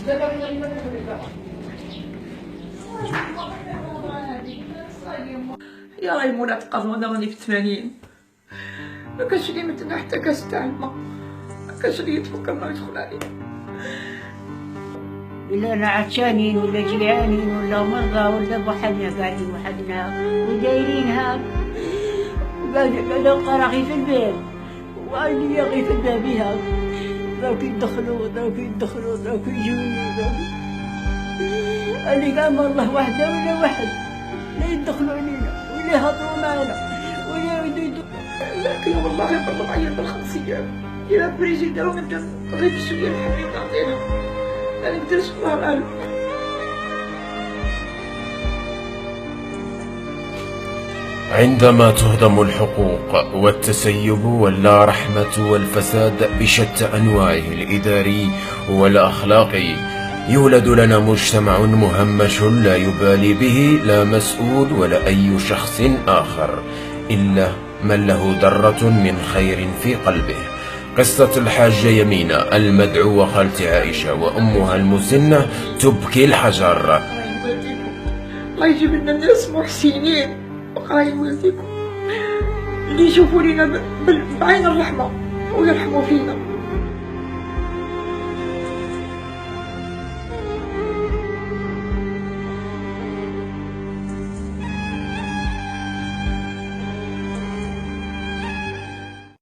يا غيمونة تقضوا انا راني في 80، ما كانش لي مثلنا حتى كاس تاع الماء، ما كانش لي يتفكر ما يدخل عليا. إلا أنا عطشانين ولا جيعانين ولا مرضى ولا بوحدنا قاعدين وحدنا ودايرينها قاعدة قراغي في البيت وأني يقي في بابها ذاك يدخلوا ذاك يجوني اللي قام الله وحده ولا واحد لا يدخلوا علينا ولا يهضروا معنا ولا يدوا. لكن والله برضو معايا بالخمسية إلى بريزيدا ونبدا غير بشوية الحبيب نعطينا أنا نقدرش نهار ألف. عندما تهدم الحقوق والتسيب واللا رحمة والفساد بشتى أنواعه الإداري والأخلاقي، يولد لنا مجتمع مهمش لا يبالي به لا مسؤول ولا أي شخص آخر إلا من له ذرة من خير في قلبه. قصة الحاجة يمينة المدعوة خالتي عائشة وأمها المسنة تبكي الحجر. الله يجيب لنا الناس محسنين وقرايب والديكم اللي يشوفوا لنا بعين الرحمة ويرحموا فينا.